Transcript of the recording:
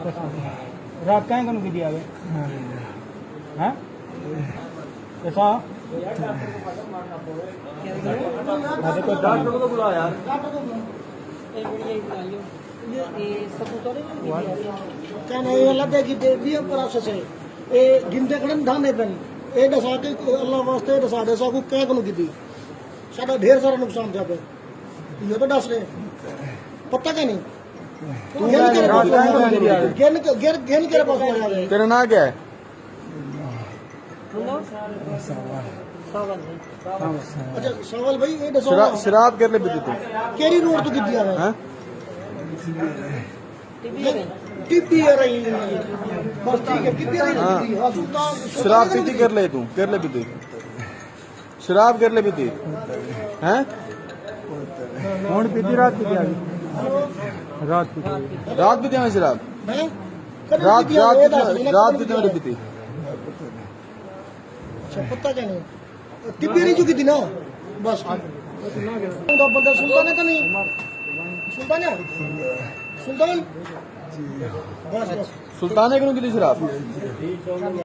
रात कहीं कौन की दिया वे हैं कैसा अरे कोई डॉक्टर को बुला यार क्या नहीं ये लगे कि देवी प्रोसेस है ये गिनते कड़न धाने पेन ये दसा के अल्लाह वास्ते दसा दसा को क्या कनु की साਡਾ ढेर सारा नुकसान जाबे ये तो दस रहे पता क्या नहीं गेन के पास तेरा नाम क्या है? अच्छा सवाल भाई ये दसो शराब कर ले पीती तू केरी रोड तो किती आ हैं? टीपी आ रही बस ठीक है कितनी आ रही हां सुल्तान शराब पीती कर ले तू कर ले पीती शराब कर ले पीती हैं? कौन पीती रात पीती आ गई रात पीती रात पीती है शराब हैं रात पीती मेरी पीती अच्छा पता क्या नहीं टीपी नहीं चुकी थी ना बस तो बंदा सुल्तान है कि नहीं सुल्तान है सुल्तान बस बस सुल्तान है क्यों की शराब